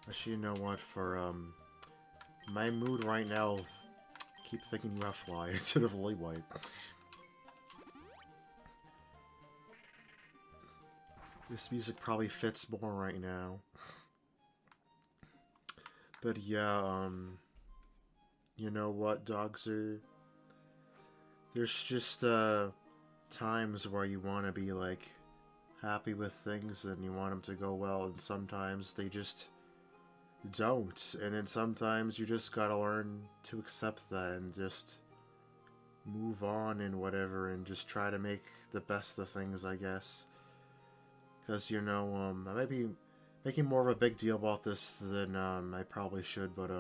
Actually, you know what? For my mood right now, keep thinking you have fly instead of lily white. This music probably fits more right now. But yeah, you know what, dogs are... There's just, times where you want to be, like, happy with things and you want them to go well, and sometimes they just don't. And then sometimes you just gotta learn to accept that and just move on and whatever, and just try to make the best of things, I guess. Because, you know, I might be making more of a big deal about this than I probably should, but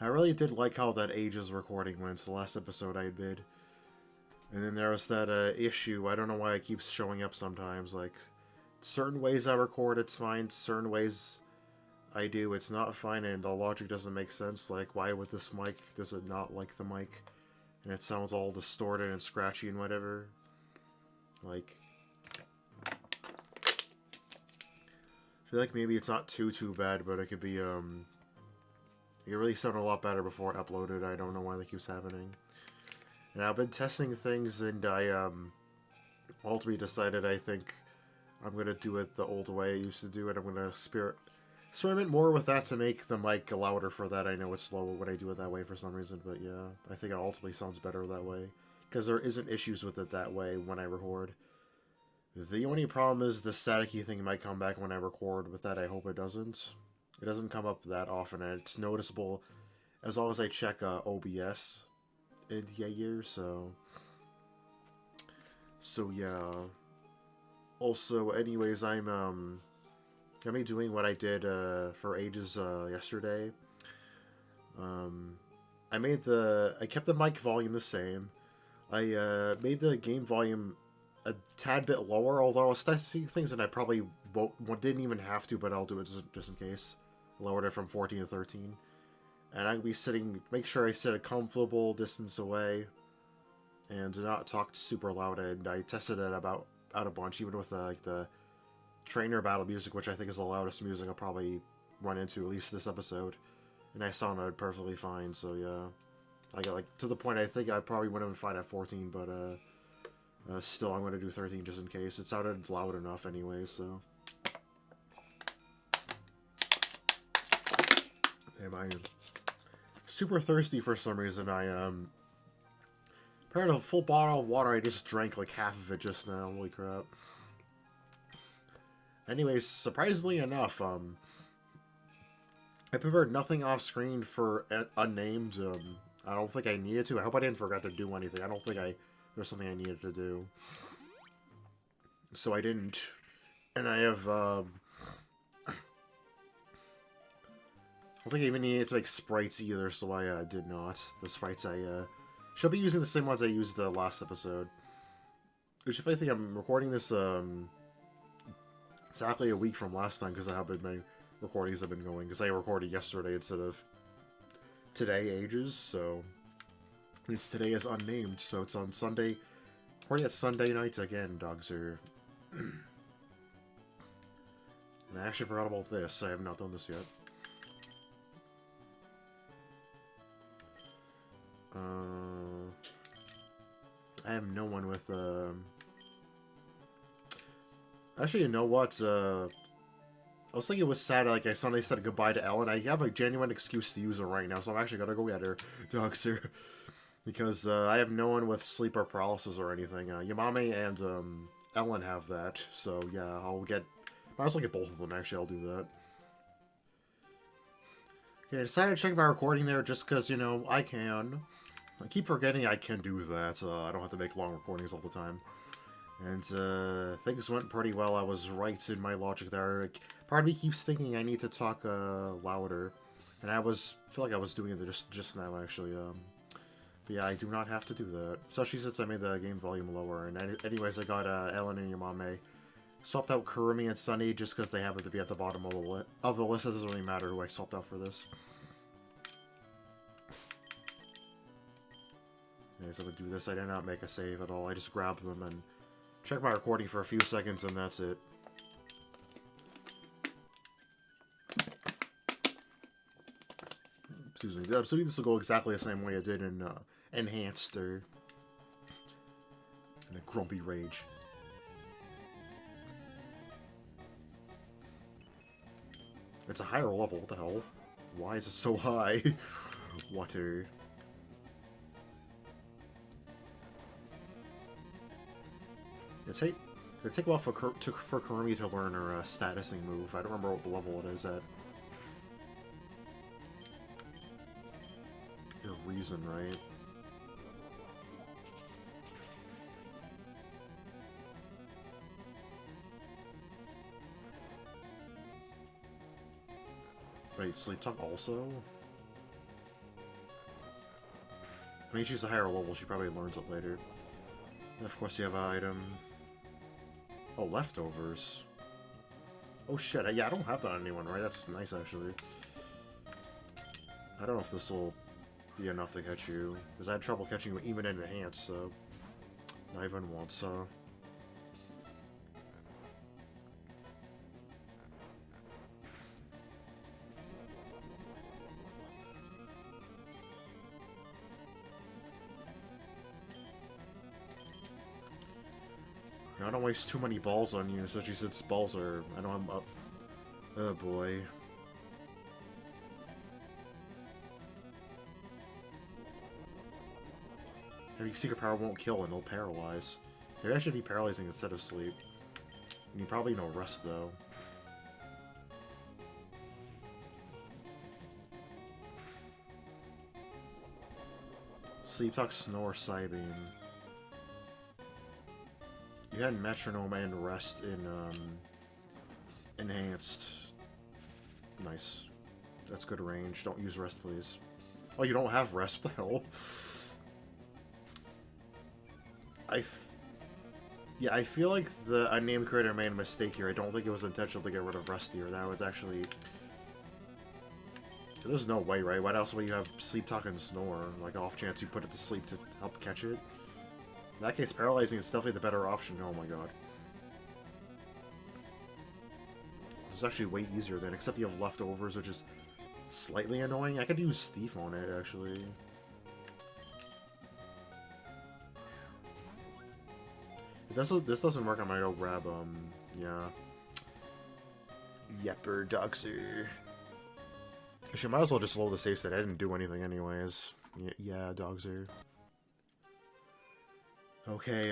I really did like how that Ages recording went. It's the last episode I did. And then there was that issue. I don't know why it keeps showing up sometimes. Like, certain ways I record, it's fine. Certain ways I do, it's not fine, and the logic doesn't make sense. Like, why with this mic does it not like the mic? And it sounds all distorted and scratchy and whatever. Like, I feel like maybe it's not too bad, but it could be, it really sounded a lot better before it uploaded. I don't know why that keeps happening. And I've been testing things, and I, ultimately decided I think I'm gonna do it the old way I used to do it. I'm gonna experiment more with that to make the mic louder for that. I know it's slow when I do it that way for some reason, but yeah, I think it ultimately sounds better that way. Because there isn't issues with it that way when I record. The only problem is the staticky thing might come back when I record. With that, I hope it doesn't. It doesn't come up that often, and it's noticeable as long as I check OBS in the year, so yeah. Also, anyways, I'm gonna be doing what I did for Ages yesterday. I kept the mic volume the same. I made the game volume a tad bit lower, although I was testing things and I probably didn't even have to, but I'll do it just in case. Lowered it from 14 to 13. And I'm going to be make sure I sit a comfortable distance away and do not talk super loud. And I tested it out a bunch, even with like the trainer battle music, which I think is the loudest music I'll probably run into, at least this episode. And I sounded perfectly fine, so yeah. I got like to the point I think I probably wouldn't have been fine at 14, but still I'm going to do 13 just in case. It sounded loud enough anyway, so. Damn, I am super thirsty for some reason. I prepared a full bottle of water. I just drank like half of it just now. Holy crap. Anyways, surprisingly enough, I prepared nothing off screen for Unnamed. I don't think I needed to. I hope I didn't forget to do anything. I don't think there's something I needed to do. So I didn't. And I have, I don't think I even needed to make sprites either, so I did not. The sprites I should be using the same ones I used the last episode. Which, if I think I'm recording this exactly a week from last time, because I have been my recordings have been going, because I recorded yesterday instead of today Ages, so it's today is Unnamed, so it's on Sunday. Recording at Sunday nights again, dogs are. And I actually forgot about this. I have not done this yet. I have no one with, Actually, you know what, I was thinking it was sad, like, I suddenly said goodbye to Ellen. I have a genuine excuse to use her right now, so I'm actually gonna go get her, Dogster. Because, I have no one with sleep or paralysis or anything. Yamame and, Ellen have that, so, yeah, might as well get both of them, actually, I'll do that. Okay, I decided to check my recording there just because, you know, I can. I keep forgetting I can do that. I don't have to make long recordings all the time. And things went pretty well. I was right in my logic there. Part of me keeps thinking I need to talk louder. And I feel like I was doing it just now, actually. But yeah, I do not have to do that. Especially since I made the game volume lower. And anyways, I got Ellen and Yamame. Swapped out Kurumi and Sunny just because they happen to be at the bottom of the list. It doesn't really matter who I swapped out for this. Anyways, I'm gonna do this. I did not make a save at all. I just grabbed them and checked my recording for a few seconds, and that's it. Excuse me. I'm assuming this will go exactly the same way it did in Enhanced or in a Grumpy Rage. It's a higher level. What the hell? Why is it so high? Water. It'd take a while for Kurumi to learn her statusing move. I don't remember what level it is at. Your reason, right? Wait, Sleep Talk also? I mean, she's a higher level, she probably learns it later. And of course you have an item. Oh, leftovers. Oh shit, yeah, I don't have that on anyone, right? That's nice, actually. I don't know if this will be enough to catch you, because I had trouble catching you even in Enhanced, so... Not even once, so... I don't waste too many balls on you, especially since balls are... I know I'm up... Oh boy. Heavy Secret Power won't kill and it'll paralyze. Maybe I should be paralyzing instead of sleep. And you probably know rest though. Sleep Talk, Snore, Psybeam. You had Metronome and Rest in Enhanced. Nice. That's good range. Don't use Rest, please. Oh, you don't have Rest? What the hell? Yeah, I feel like the Unnamed creator made a mistake here. I don't think it was intentional to get rid of Rest here. That was actually... There's no way, right? Why else would you have Sleep Talk and Snore? Like, off chance you put it to sleep to help catch it? In that case, paralyzing is definitely the better option. Oh my god. This is actually way easier then, except you have leftovers, which is slightly annoying. I could use Thief on it, actually. If this doesn't work, I'm gonna go grab, yeah. Yepper Doxer. Actually, might as well just load the save state. I didn't do anything anyways. Yeah, Doxer. Okay,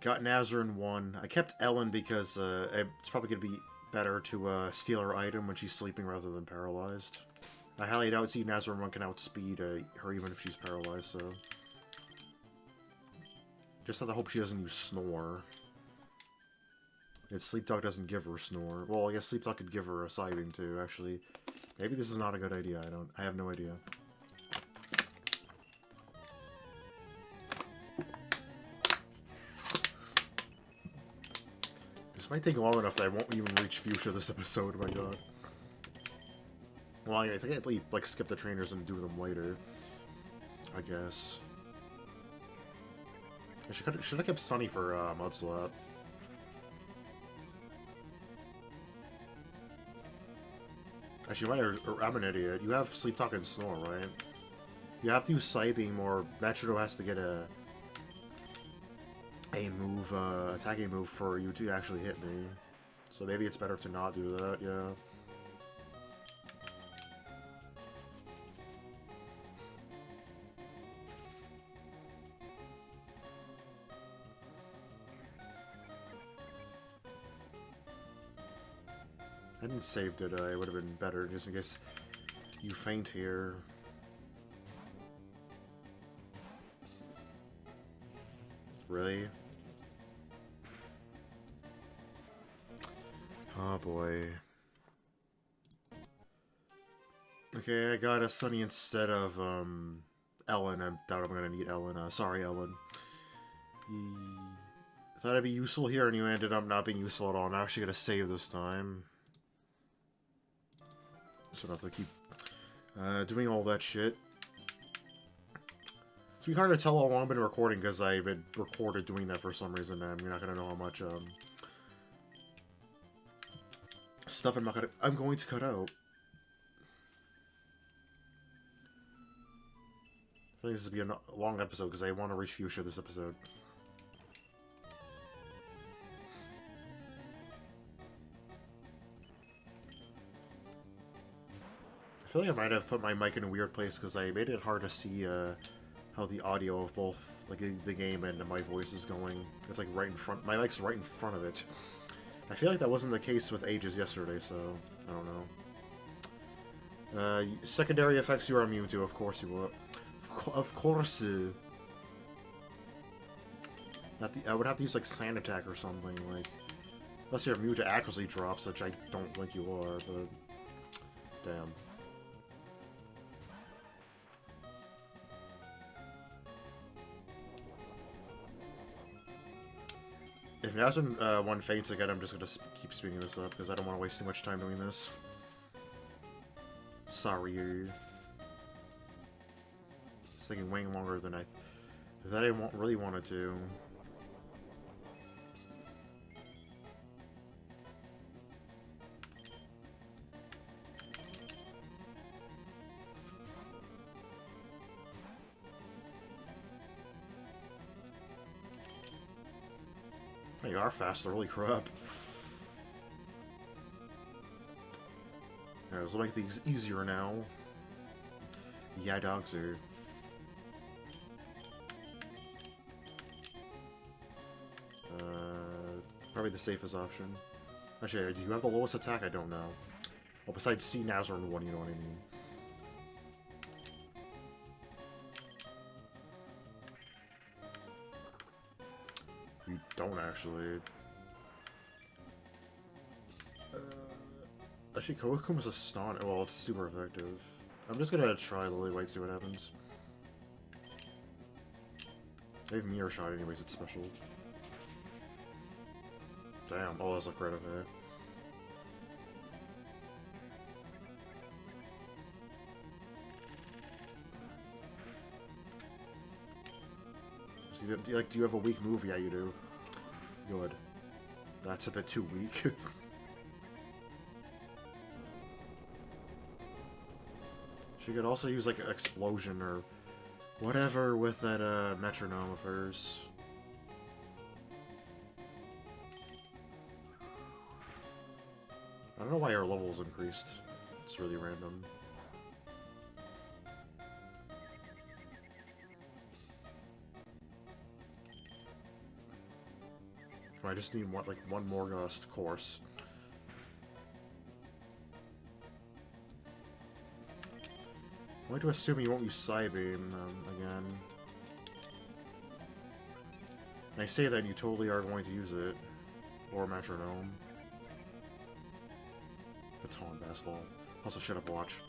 got Nazarene 1. I kept Ellen because it's probably going to be better to steal her item when she's sleeping rather than paralyzed. I highly doubt Nazarene 1 can outspeed her even if she's paralyzed, so... Just have to hope she doesn't use Snore. And Sleep Talk doesn't give her Snore. Well, I guess Sleep Talk could give her a Psybeam too, actually. Maybe this is not a good idea, I have no idea. This might take long enough that I won't even reach Fuchsia this episode, my god. Well, I think I'd like skip the trainers and do them later. I guess. I should have kept Sunny for Mudslap. Actually, I'm an idiot. You have Sleep Talk and Snore, right? You have to use Psybeam or Metro has to get a move, attacking move for you to actually hit me. So maybe it's better to not do that, yeah. I didn't save, did I? It would have been better, just in case you faint here. Really? Oh boy. Okay, I got a Sunny instead of, Ellen. I doubt I'm gonna need Ellen. Sorry, Ellen. Thought I'd be useful here, and you ended up not being useful at all. I'm actually gonna save this time. So I don't have to keep doing all that shit. It's been hard to tell how long I've been recording because I've been recorded doing that for some reason. And you're not gonna know how much stuff I'm going to cut out. think this will be a long episode because I want to reach Fuchsia this episode. I feel like I might have put my mic in a weird place because I made it hard to see how the audio of both like the game and my voice is going. It's like right in front. My mic's right in front of it. I feel like that wasn't the case with Ages yesterday, so I don't know. Secondary effects you are immune to, of course you will. Of course. I would have to use like Sand Attack or something, like unless you're immune to accuracy drops, which I don't think you are, but damn. If Nazrin one faints again, I'm just gonna keep speeding this up because I don't want to waste too much time doing this. Sorry. It's taking way longer than I really wanted to. Oh, you are faster, holy crap. Alright, let's make these easier now. Yeah, dogs are. Probably the safest option. Actually, do you have the lowest attack? I don't know. Well, besides C, Nazrin 1, you know what I mean. You don't actually. Actually, Koakuma's a stun. Well, it's super effective. I'm just gonna try Lily White, see what happens. I have Mirror Shot anyways, it's special. Damn, oh, that's a crit of it. See, do you have a weak move? Yeah, you do. Good. That's a bit too weak. She could also use, like, an explosion or whatever with that, metronome of hers. I don't know why her level's increased. It's really random. I just need one more Gust course. I'm going to assume you won't use Psybeam again. And I say that you totally are going to use it. Or Metronome. Baton Basketball. Also, shut up, watch.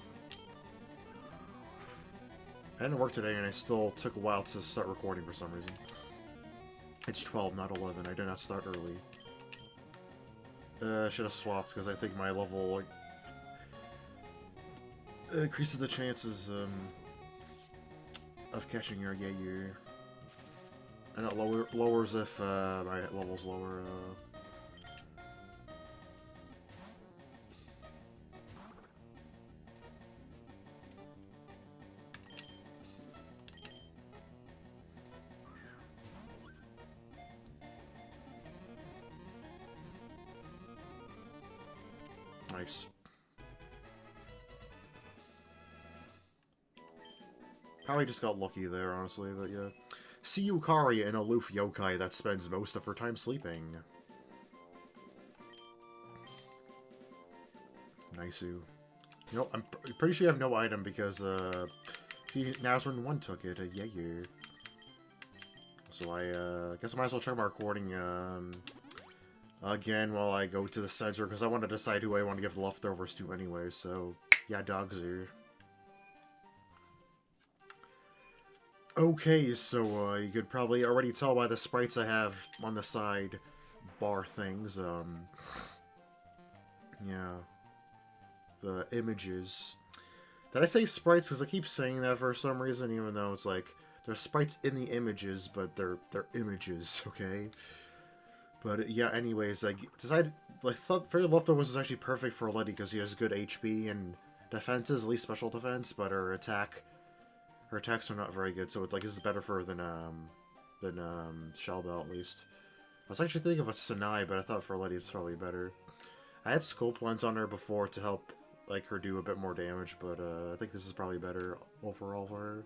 I didn't work today and I still took a while to start recording for some reason. It's 12, not 11. I did not start early. I should have swapped because I think my level increases the chances of catching your Yayu. And it lowers if my level's lower. Nice. Probably just got lucky there, honestly, but yeah. See Yukari, an aloof yokai that spends most of her time sleeping. Nice. You know, I'm pretty sure you have no item because, see, Nazrin 1 took it, yeah. So I guess I might as well try my recording, again while I go to the center, because I want to decide who I want to give the leftovers to anyway, so, yeah, dogs are. Okay, so, you could probably already tell by the sprites I have on the side bar things, yeah. The images. Did I say sprites? Because I keep saying that for some reason, even though it's like, there's sprites in the images, but they're images, okay? But yeah, anyways, I thought Fairy Leftovers was actually perfect for Letty because she has good HP and defenses, at least special defense, but her Her attacks are not very good, so it's like this is better for her than Shell Bell at least. I was actually thinking of a Sanai, but I thought for Letty it's probably better. I had Scope Lens on her before to help like her do a bit more damage, but I think this is probably better overall for her.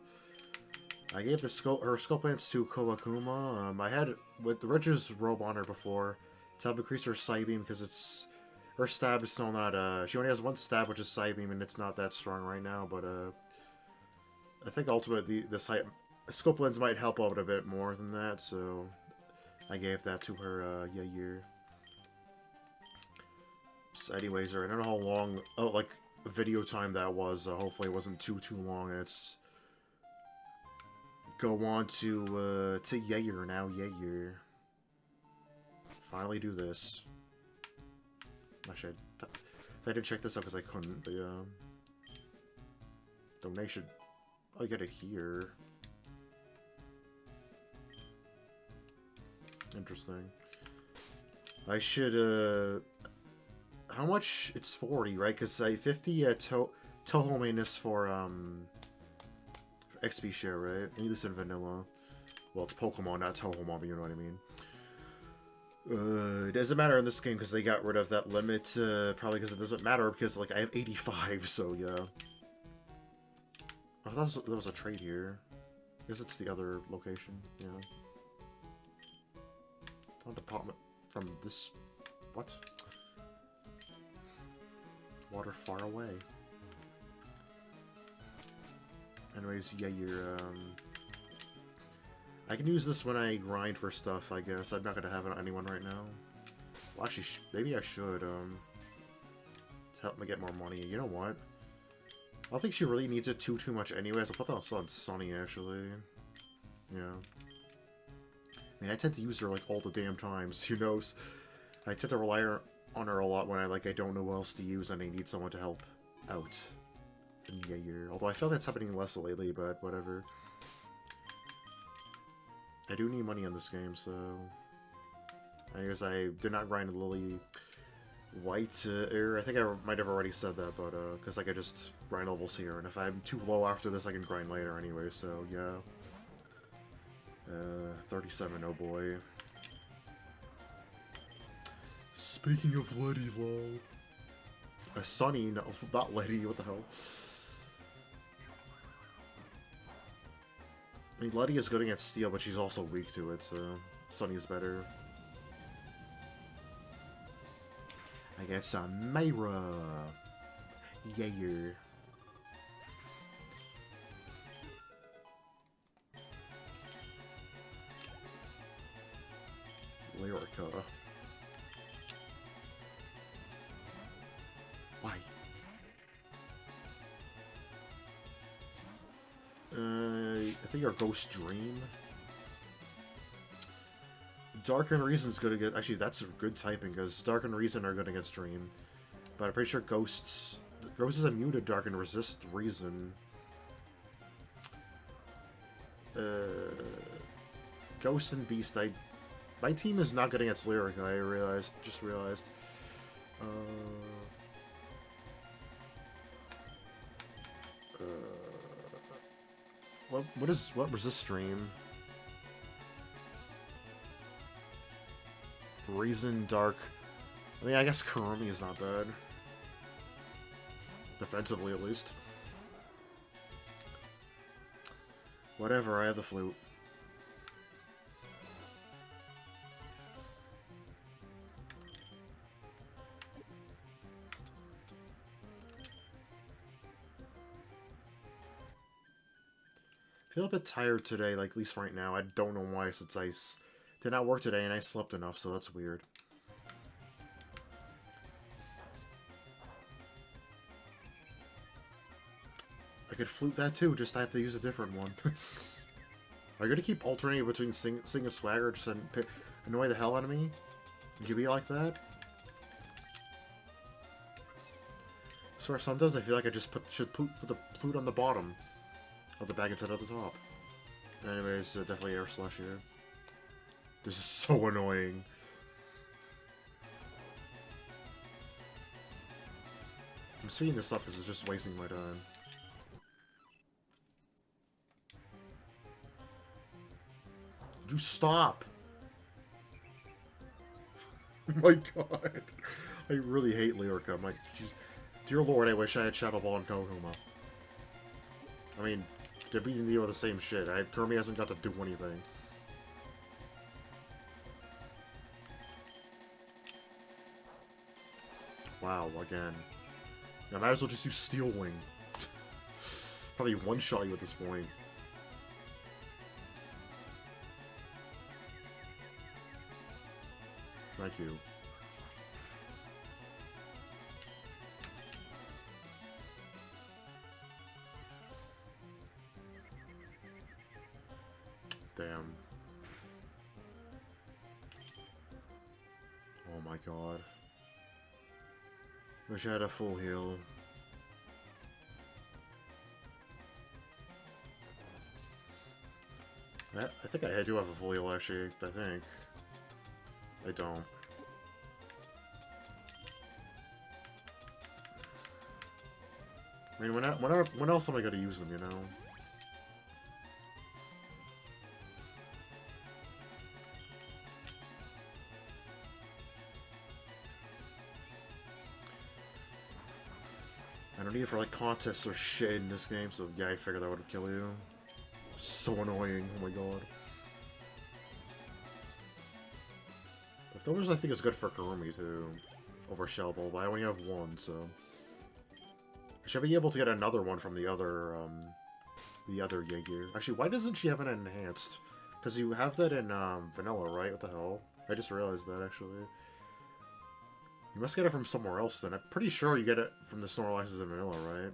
I gave her Scope Lens to Koakuma. I had with the Riches robe on her before to help increase her Side Beam because it's her stab is still not she only has one stab, which is Side Beam, and it's not that strong right now. But I think ultimately this Scope Lens might help out a bit more than that, so I gave that to her Yair. So anyways, I don't know how long like video time that was. Hopefully it wasn't too long. It's go on to Yair now. Yair. Finally do this. Actually, I didn't check this out because I couldn't. But donation. Oh, you get it here. Interesting. I should how much? It's 40, right? Because 50 Touhoumon is for XP share, right? I need this in vanilla. Well, it's Pokemon, not Touhoumon, but you know what I mean. It doesn't matter in this game because they got rid of that limit. Probably because it doesn't matter because like I have 85, so yeah. I thought there was a trade here. I guess it's the other location. Yeah. Oh, department from this. What? Water far away. Anyways, yeah, I can use this when I grind for stuff, I guess. I'm not gonna have it on anyone right now. Well, actually, maybe I should, to help me get more money. You know what? I don't think she really needs it too much anyways. I'll put that on Sunny, actually. Yeah. I mean, I tend to use her, like, all the damn times, who knows? I tend to rely on her a lot when I don't know what else to use and I need someone to help out. And yeah, although I feel that's happening less lately, but whatever. I do need money on this game, so... Anyways, I did not grind Lily White I think I might have already said that, but because I could just grind levels here, and if I'm too low after this, I can grind later anyway, so yeah. 37, oh boy. Speaking of Letty, lol. Sunny, no, not Letty, what the hell? I mean, Letty is good against Steel, but she's also weak to it, so Sunny is better. I guess Myra. Yeah. Lyrica. Why? I think our Ghost Dream. Dark and Reason's good against... Actually, that's good typing, because Dark and Reason are good against Dream. But I'm pretty sure Ghost is immune to Dark and resist Reason. Ghost and Beast, my team is not good against Lyrica, I just realized. What resist Dream? Reason, Dark. I mean, I guess Kurumi is not bad. Defensively, at least. Whatever, I have the flute. I feel a bit tired today, like, at least right now. I don't know why, since I did not work today and I slept enough, so that's weird. I could flute that too, just I have to use a different one. Are you gonna keep alternating between Sing and Swagger just to annoy the hell out of me? Would you be like that? So sometimes I feel like I just should put the flute on the bottom of the bag instead of the top. Anyways, definitely Air Slash here. This is so annoying. I'm speeding this up because it's just wasting my time. Do stop! Oh my god. I really hate Lyrica. I'm like, jeez. Dear Lord, I wish I had Shadow Ball and Koakuma. I mean, they're beating the with the same shit. Kirby hasn't got to do anything. Wow, again. I might as well just do Steel Wing. Probably one-shot you at this point. Thank you. Damn. Oh my god. Wish I had a full heal. I think I do have a full heal, actually. I think. I don't. I mean, when else am I gonna use them, you know? I don't need it for, like, contests or shit in this game, so yeah, I figured that would kill you. So annoying, oh my god. Those I think is good for Kurumi too, over Shell Ball, but I only have one, so I should be able to get another one from the other Jaeger. Actually, why doesn't she have an enhanced? Because you have that in vanilla, right? What the hell? I just realized that actually. You must get it from somewhere else then. I'm pretty sure you get it from the Snorlaxes in vanilla, right?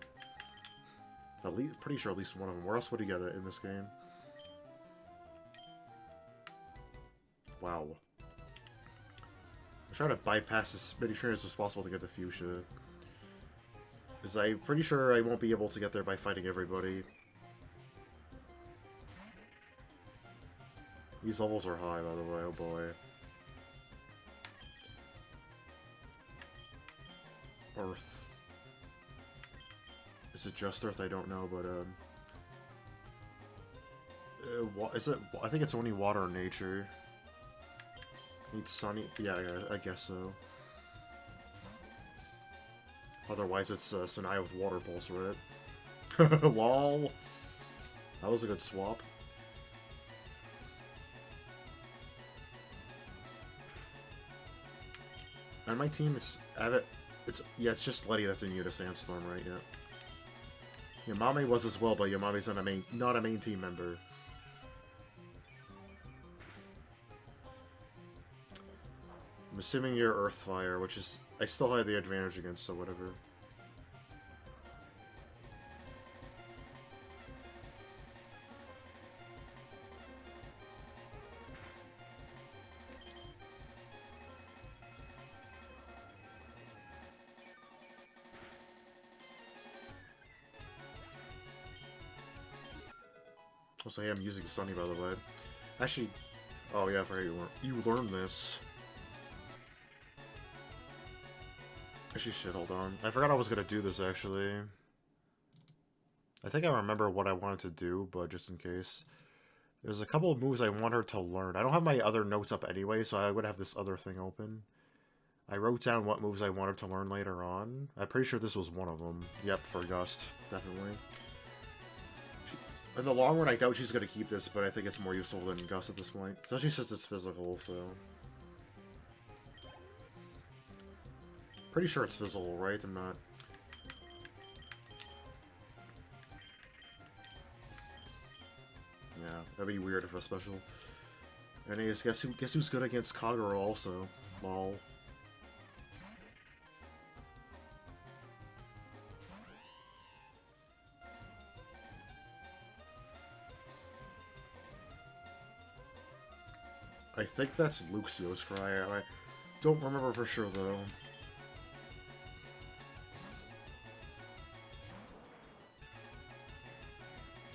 At least, pretty sure at least one of them. Where else would you get it in this game? Wow. Try to bypass as many trainers as possible to get the fuchsia. Because I'm pretty sure I won't be able to get there by fighting everybody. These levels are high, by the way, oh boy. Earth. Is it just Earth? I don't know, but, is it? I think it's only water or nature. Needs sunny. Yeah, I guess so. Otherwise, it's Sanaya with Water Pulse, right? Lol. That was a good swap. And my team is it's just Letty that's in Yuta Sandstorm, right? Yeah. Yamame was as well, but Yamame's not a main team member. I'm assuming you're Earthfire, which is... I still have the advantage against, so whatever. Also, hey, I'm using Sunny, by the way. Actually... Oh yeah, I forgot you learned this. Actually, shit, hold on. I forgot I was gonna do this, actually. I think I remember what I wanted to do, but just in case. There's a couple of moves I want her to learn. I don't have my other notes up anyway, so I would have this other thing open. I wrote down what moves I wanted to learn later on. I'm pretty sure this was one of them. Yep, for Gust. Definitely. In the long run, I doubt she's gonna keep this, but I think it's more useful than Gust at this point. Especially since it's physical, so... Pretty sure it's physical, right? I'm not... Yeah, that'd be weird if it was special. Anyways, guess who's good against Kagura also? Lol. I think that's Luxio's cry. I don't remember for sure though.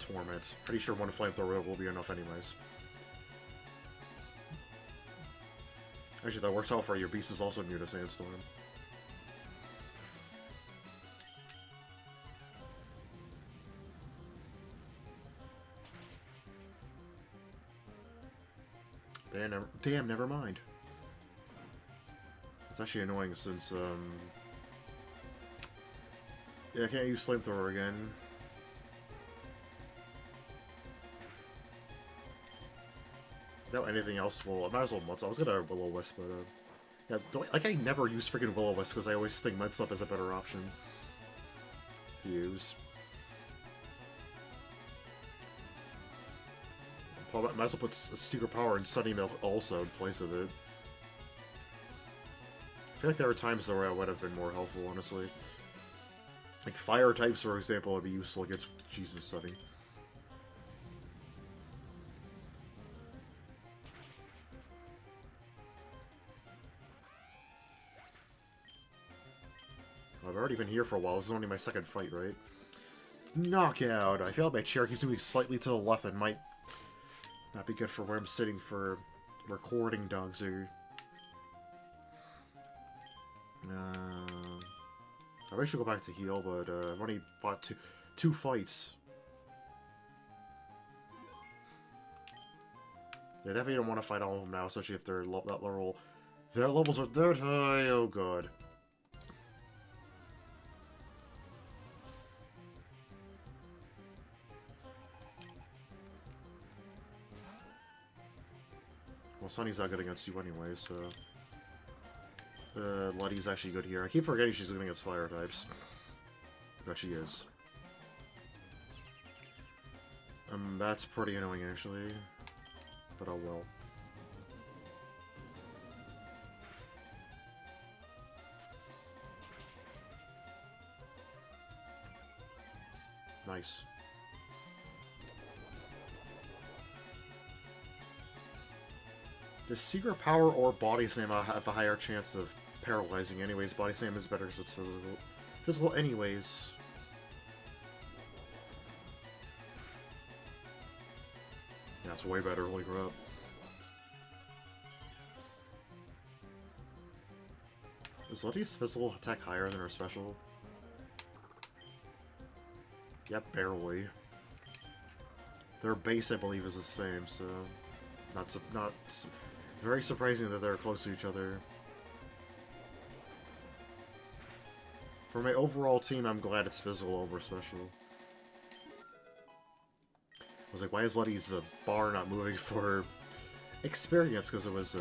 Torment. Pretty sure one flamethrower will be enough anyways. Actually, that works out for your beast is also new to Sandstorm. Damn, never mind. It's actually annoying since, yeah, I can't use Flamethrower again. Without anything else, well, I might as well Mud Slap. I was gonna Will-O-Wisp, but, yeah, like, I never use freaking Will-O-Wisp because I always think Mud Slap is a better option to use. Might as well put Secret Power and Sunny Milk also in place of it. I feel like there were times where I would have been more helpful, honestly. Like, Fire types, for example, would be useful against Jesus Sunny. I've already been here for a while. This is only my second fight, right? Knockout! I feel like my chair keeps moving slightly to the left. That might not be good for where I'm sitting for recording, Dogzer. I wish I should go back to heal, but I've only fought two fights. Yeah, definitely don't want to fight all of them now, especially if they're that level. Their levels are that high. Oh god. Well, Sunny's not good against you anyway, so... Letty's actually good here. I keep forgetting she's good against fire types. But she is. That's pretty annoying, actually. But oh well. Nice. Does Secret Power or Body Slam have a higher chance of paralyzing? Anyways, Body Slam is better because it's physical. Physical anyways. Yeah, it's way better, holy crap. Is Letty's physical attack higher than her special? Yep, barely. Their base, I believe, is the same, so... Not very surprising that they're close to each other. For my overall team, I'm glad it's physical over special. I was like, why is Letty's bar not moving for experience? Because it was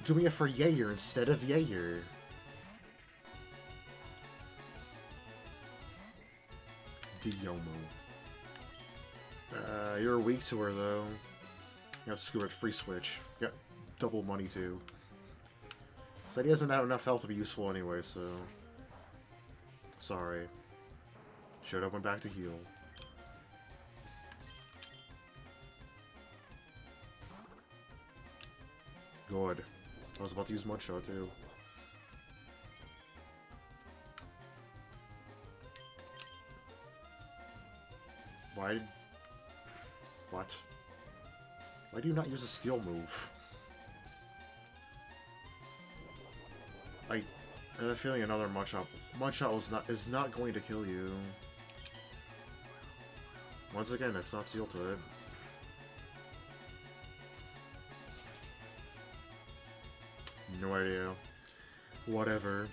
doing it for Yair instead of Yair. Diomo. You're weak to her, though. Yeah, screw it. Free switch. Got double money, too. Said he doesn't have enough health to be useful anyway, so... Sorry. Should've went back to heal. Good. I was about to use Mudshot, too. Why... What? Why do you not use a steel move? I have a feeling another Mudshot is not going to kill you. Once again, that's not steel to it. No idea. Whatever.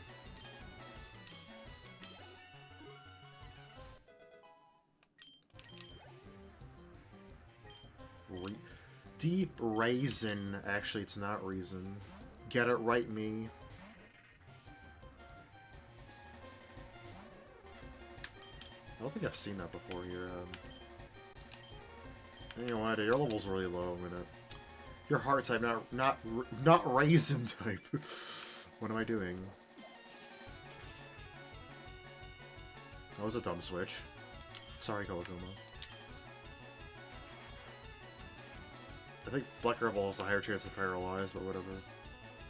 Deep Raisin. Actually, it's not Reason. Get it right, me. I don't think I've seen that before here. You know what? Your level's really low. I'm gonna. Your heart type, not Raisin type. What am I doing? That was a dumb switch. Sorry, Koakuma. I think Black Rebel has a higher chance of paralyze, but whatever.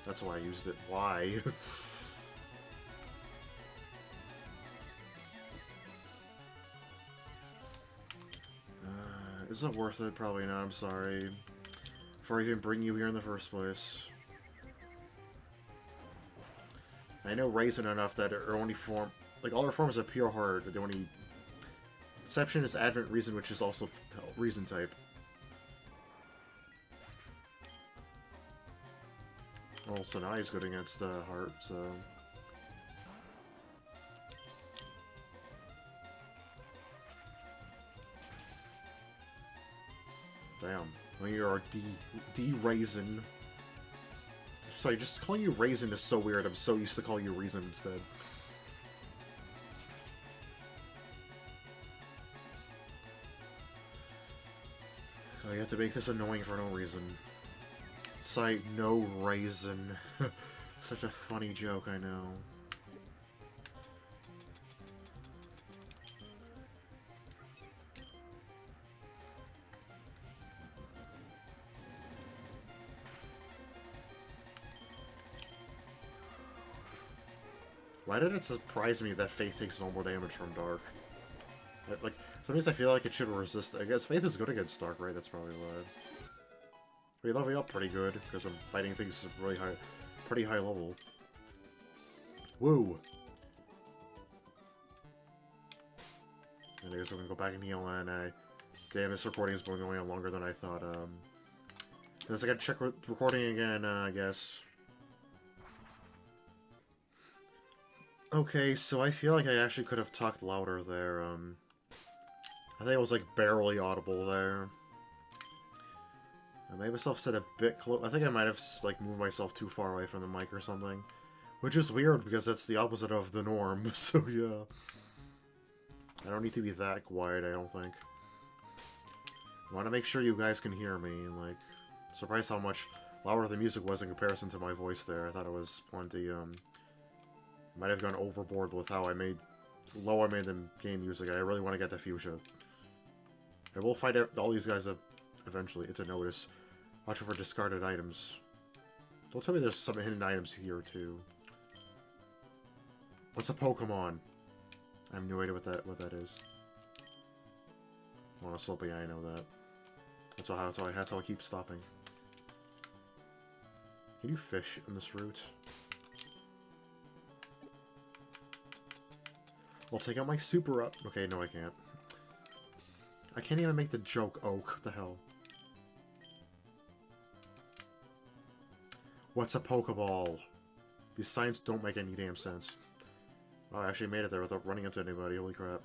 That's why I used it. Why? Is it worth it? Probably not, I'm sorry. For even bring you here in the first place. I know Raisin enough that her only form... Like, all her forms are pure hard. The only exception is Advent Reason, which is also Reason type. Well, Sanai's good against Heart, so... Damn. When you're D-Raisin. Sorry, just calling you Raisin is so weird. I'm so used to calling you Reason instead. I have to make this annoying for no reason. Cite no raisin. Such a funny joke, I know. Why did it surprise me that Faith takes no more damage from Dark? Like, sometimes I feel like it should resist. I guess Faith is good against Dark, right? That's probably why. We're leveling up pretty good, because I'm fighting things really high, pretty high level. Woo! And I guess we're gonna go back and heal, and damn, this recording has been going on longer than I thought. I guess I gotta check recording again, I guess. Okay, so I feel like I actually could have talked louder there, I think I was, like, barely audible there. I made myself sit a bit close. I think I might have, like, moved myself too far away from the mic or something. Which is weird, because that's the opposite of the norm, so yeah. I don't need to be that quiet, I don't think. I want to make sure you guys can hear me, and, like, surprised how much louder the music was in comparison to my voice there. I thought it was plenty, might have gone overboard with how low I made the game music. I really want to get to Fuchsia. I will fight all these guys eventually. It's a notice. Watch for discarded items. Don't tell me there's some hidden items here, too. What's a Pokemon? I have no idea what that is. Well, Sloping, I know that. That's how I keep stopping. Can you fish in this route? I'll take out my super up. Okay, no, I can't. I can't even make the joke oak. What the hell? What's a Pokeball? These signs don't make any damn sense. Oh, I actually made it there without running into anybody. Holy crap.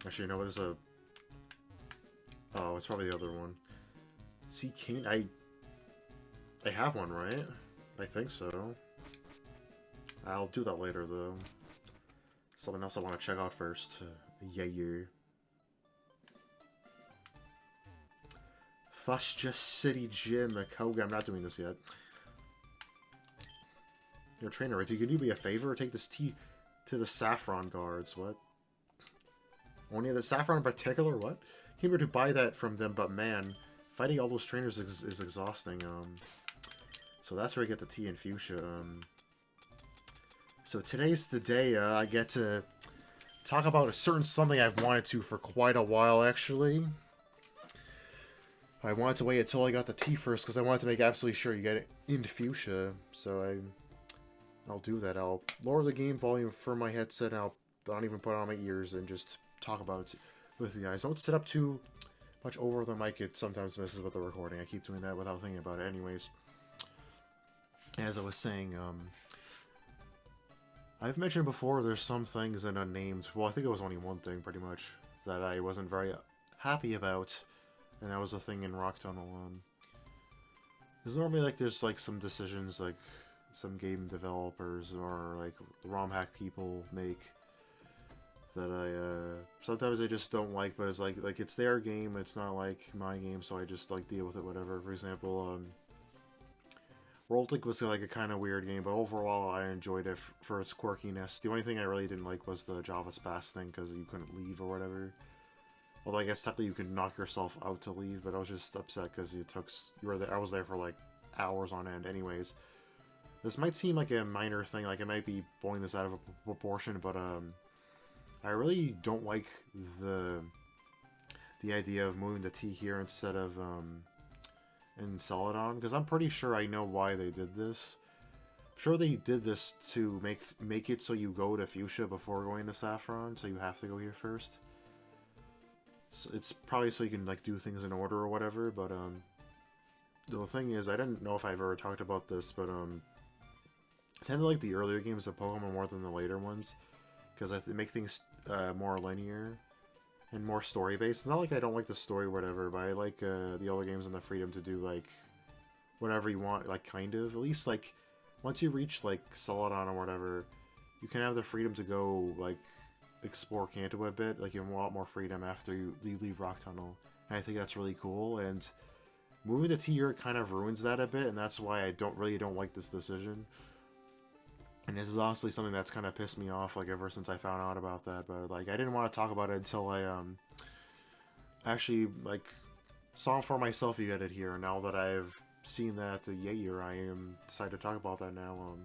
Actually, no, there's a... Oh, it's probably the other one. See, Kane, I have one, right? I think so. I'll do that later, though. Something else I want to check out first. Yeah. Fuchsia City Gym, Koga. I'm not doing this yet. You're a trainer, right? Can you do me a favor? Take this tea to the Saffron Guards. What? Only the Saffron in particular? What? Came here to buy that from them, but man, fighting all those trainers is exhausting. So that's where I get the tea and fuchsia. So today's the day I get to talk about a certain something I've wanted to for quite a while, actually. I wanted to wait until I got the tea first, because I wanted to make absolutely sure you get it into fuchsia. So I'll do that. I'll lower the game volume for my headset, and I don't even put it on my ears, and just talk about it with you guys. Don't sit up too much over the mic. It sometimes messes with the recording. I keep doing that without thinking about it anyways. As I was saying, I've mentioned before there's some things in Unnamed, well, I think it was only one thing, pretty much, that I wasn't very happy about, and that was a thing in Rock Tunnel. There's normally, like, there's, like, some decisions, like, some game developers or, like, ROM hack people make that sometimes I just don't like, but it's like, it's their game, it's not, like, my game, so I just, like, deal with it, whatever. For example, World Link was like a kind of weird game, but overall I enjoyed it for its quirkiness. The only thing I really didn't like was the Java Spaz thing, because you couldn't leave or whatever. Although I guess technically you could knock yourself out to leave, but I was just upset because I was there for like hours on end anyways. This might seem like a minor thing, like I might be blowing this out of proportion, but I really don't like the idea of moving the T here instead of in Celadon, because I'm pretty sure I know why they did this. I'm sure they did this to make it so you go to Fuchsia before going to Saffron, so you have to go here first. So it's probably so you can like do things in order or whatever. But the thing is, I didn't know if I've ever talked about this, but I tend to like the earlier games of Pokemon more than the later ones because they make things more linear and more story based. It's not like I don't like the story or whatever, but I like the older games and the freedom to do like whatever you want, like kind of. At least like once you reach like Celadon or whatever, you can have the freedom to go like explore Kanto a bit. Like you have a lot more freedom after you leave Rock Tunnel, and I think that's really cool. And moving to Tier kind of ruins that a bit, and that's why I don't like this decision. And this is honestly something that's kind of pissed me off, like, ever since I found out about that. But, like, I didn't want to talk about it until I, actually, like, saw for myself you get it here. Now that I've seen that, yeah, I am decided to talk about that now.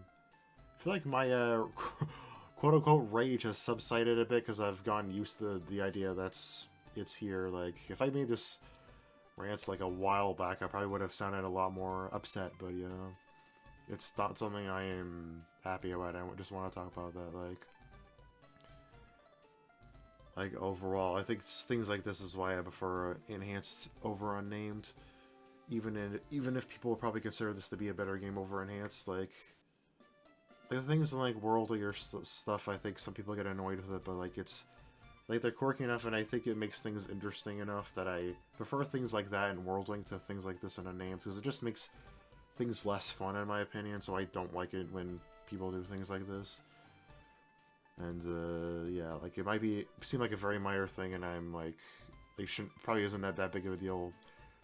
I feel like my, quote-unquote rage has subsided a bit, because I've gotten used to the idea it's here. Like, if I made this rant, like, a while back, I probably would have sounded a lot more upset, but, you know, it's not something I am happy about. I just want to talk about that, like overall, I think things like this is why I prefer enhanced over unnamed. Even if people would probably consider this to be a better game over enhanced, like the things in like worldly or stuff, I think some people get annoyed with it, but like it's like they're quirky enough, and I think it makes things interesting enough that I prefer things like that in worldling to things like this in unnamed, because it just makes things less fun in my opinion. So I don't like it when people do things like this. And yeah, like it might seem like a very minor thing, and I'm like, probably isn't that big of a deal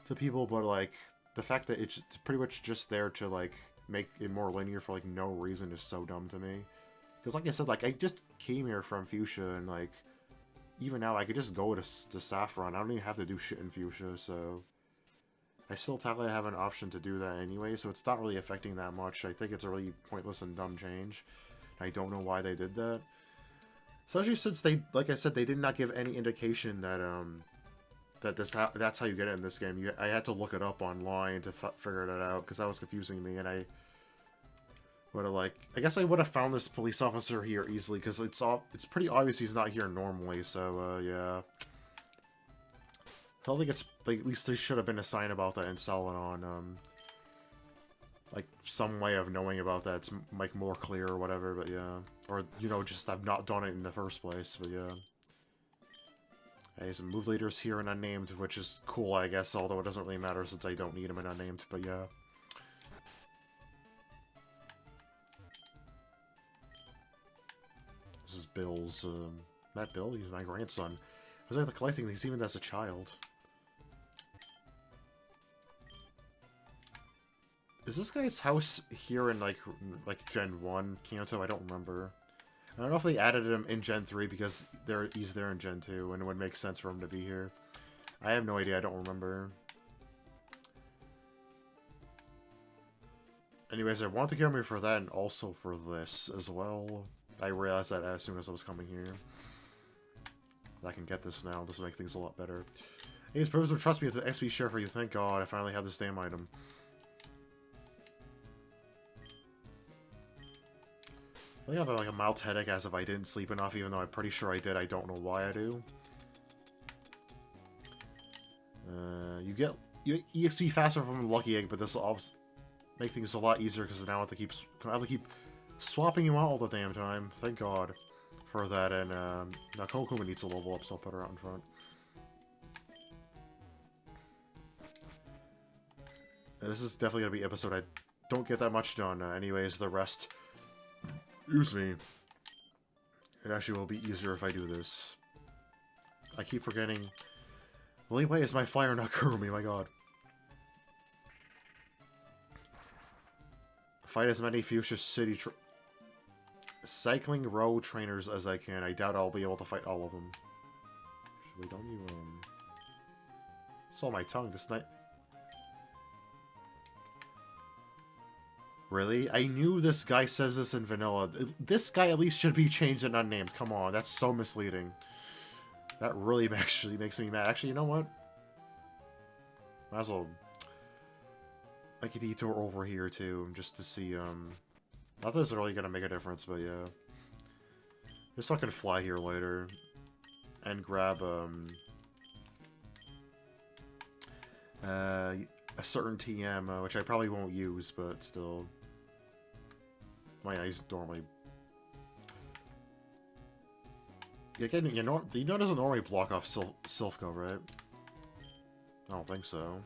to people, but like the fact that it's pretty much just there to like make it more linear for like no reason is so dumb to me. Because like I said, like I just came here from Fuchsia, and like even now I could just go to Saffron. I don't even have to do shit in Fuchsia, so I still technically have an option to do that anyway, so it's not really affecting that much. I think it's a really pointless and dumb change. I don't know why they did that. Especially since they, like I said, they did not give any indication that that's how you get it in this game. I had to look it up online to figure it out, because that was confusing me, and I would have I guess I would have found this police officer here easily, because it's pretty obvious he's not here normally. So yeah. I don't think it's, like, at least there should have been a sign about that in Celadon, like, some way of knowing about that, it's, like, more clear or whatever, but yeah. Or, you know, just I've not done it in the first place, but yeah. Hey, some move leaders here in Unnamed, which is cool, I guess, although it doesn't really matter since I don't need them in Unnamed, but yeah. This is Bill's, Matt Bill? He's my grandson. I was like collecting these even as a child. Is this guy's house here in, like Gen 1 Kanto? I don't remember. I don't know if they added him in Gen 3 because he's there in Gen 2, and it would make sense for him to be here. I have no idea, I don't remember. Anyways, I want to come here for that, and also for this as well. I realized that as soon as I was coming here. I can get this now, this will make things a lot better. Hey, Professor, trust me, it's the XP share for you. Thank God, I finally have this damn item. I think I have like a mild headache as if I didn't sleep enough, even though I'm pretty sure I did. I don't know why I do. You get EXP faster from Lucky Egg, but this will make things a lot easier because now I have to keep swapping you out all the damn time. Thank God for that. And now Koakuma needs to level up, so I'll put her out in front. And this is definitely gonna be an episode I don't get that much done. Anyways, the rest. Excuse me. It actually will be easier if I do this. I keep forgetting. The only way is my flyer not Kurumi, my god. Fight as many Fuchsia City cycling row trainers as I can. I doubt I'll be able to fight all of them. Actually, don't you, It's on my tongue this night. Really? I knew this guy says this in vanilla. This guy at least should be changed and unnamed. Come on, that's so misleading. That really actually makes me mad. Actually, you know what? Might as well make a detour over here too, just to see, not that it's really gonna make a difference, but yeah. Just so I can fly here later. And grab, a certain TM, which I probably won't use, but still. Well, yeah, he's normally... Yeah, again, you know it doesn't normally block off Silphco, right? I don't think so.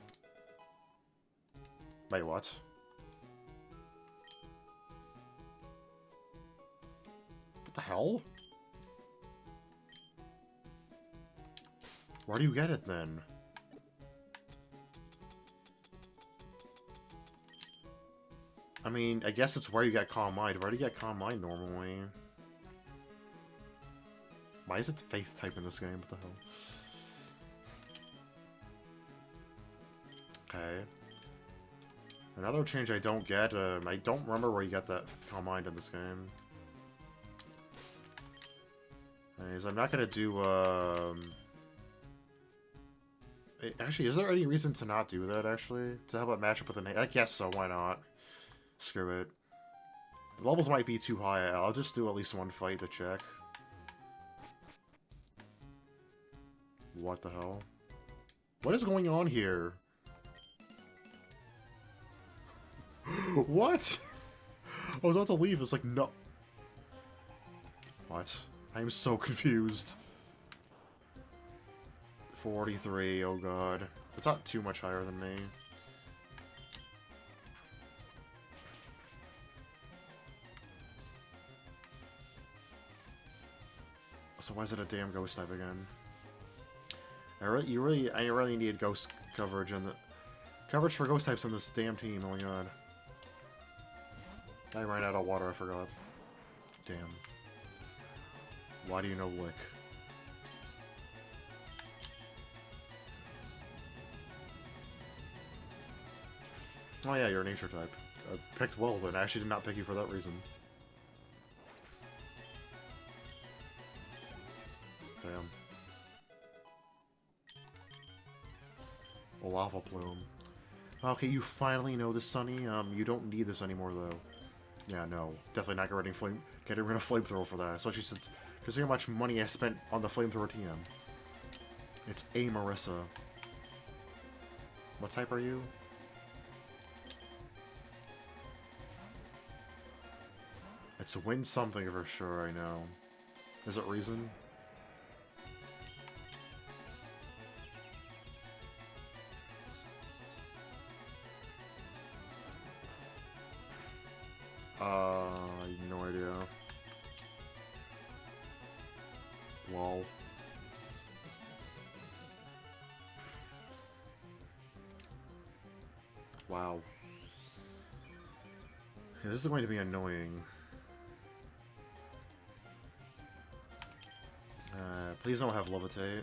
Wait, what? What the hell? Where do you get it, then? I mean, I guess it's where you get Calm Mind. Where do you get Calm Mind normally? Why is it Faith type in this game? What the hell? Okay. Another change I don't get, I don't remember where you got that Calm Mind in this game. Anyways, I'm not gonna do, actually, is there any reason to not do that, actually? To help it match up with the name? I guess so, why not? Screw it. The levels might be too high, I'll just do at least one fight to check. What the hell? What is going on here? What? I was about to leave, it's like, no. What? I am so confused. 43, oh god. It's not too much higher than me. So why is it a damn ghost type again? I really need ghost coverage and coverage for ghost types in this damn team. Oh my god! I ran out of water. I forgot. Damn. Why do you know Lick? Oh yeah, you're a nature type. I picked well then. I actually did not pick you for that reason. Damn. A lava plume. Okay, you finally know this, Sunny. You don't need this anymore, though. Yeah, no. Definitely not getting rid of flamethrower for that. Especially since, considering how much money I spent on the flamethrower TM. It's a Marissa. What type are you? It's win something for sure, I know. Is it reason? I have no idea. Lol. Wow. Yeah, this is going to be annoying. Please don't have levitate.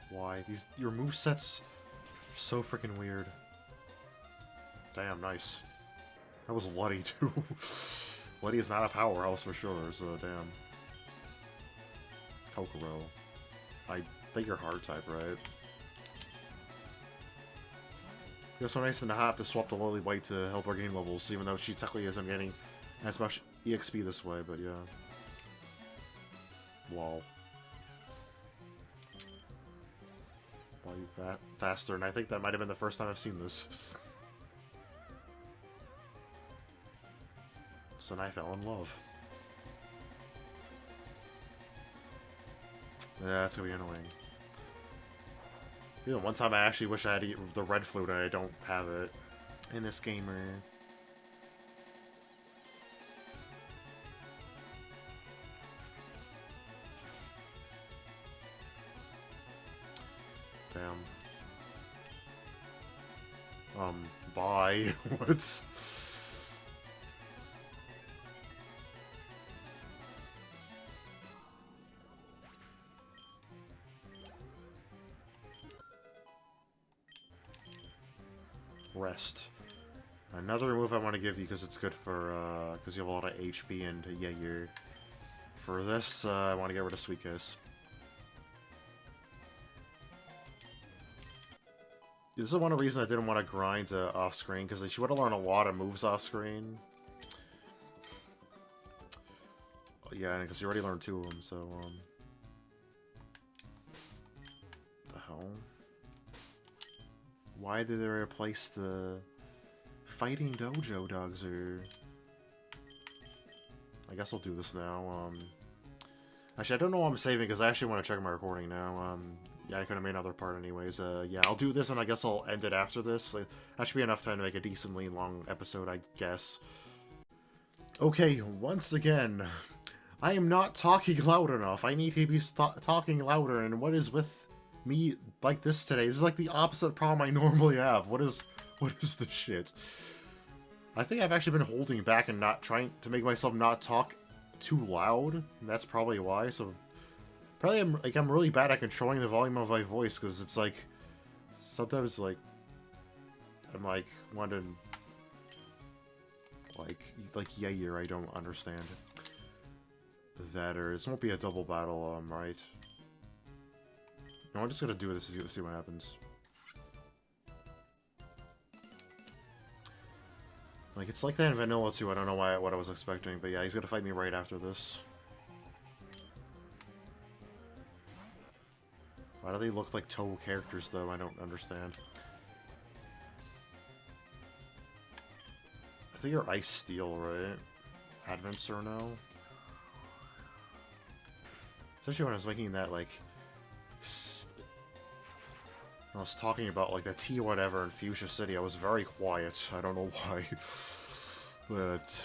Why? Your moveset's so freaking weird. Damn, nice. That was Luddy, too. Luddy is not a powerhouse for sure, so damn. Kokoro. I think you're hard type, right? It's so nice to not have to swap the Lily White to help her gain levels, even though she technically isn't getting as much EXP this way, but yeah. Lol. Why you faster? And I think that might have been the first time I've seen this. So then I fell in love. Yeah, that's gonna be annoying. You know, one time I actually wish I had the red flute and I don't have it in this gamer. Damn. Bye. What? Rest. Another move I want to give you because it's good for, because you have a lot of HP and, yeah, you're... For this, I want to get rid of Sweet Kiss. This is one reason I didn't want to grind off screen, because she would have learned a lot of moves off screen. Yeah, because you already learned 2 of them, so, the hell? Why did they replace the fighting dojo dogs? I guess I'll do this now. Actually, I don't know what I'm saving, because I actually want to check my recording now. Yeah, I could have made another part anyways. Yeah, I'll do this, and I guess I'll end it after this. Like, that should be enough time to make a decently long episode, I guess. Okay, once again, I am not talking loud enough. I need to be talking louder, and what is with me like this today? This is like the opposite problem I normally have. What is the shit? I think I've actually been holding back and not trying to make myself not talk too loud. And that's probably why. So probably I'm really bad at controlling the volume of my voice, because it's like sometimes like I'm like wondering like yeah, I don't understand that, or this won't be a double battle, right? No, I'm just gonna do this to see what happens. Like, it's like that in Vanilla too. I don't know what I was expecting, but yeah, he's gonna fight me right after this. Why do they look like Touhou characters, though? I don't understand. I think you're Ice Steel, right? Advance or no? Especially when I was making that, like... I was talking about, like, the T whatever in Fuchsia City. I was very quiet. I don't know why.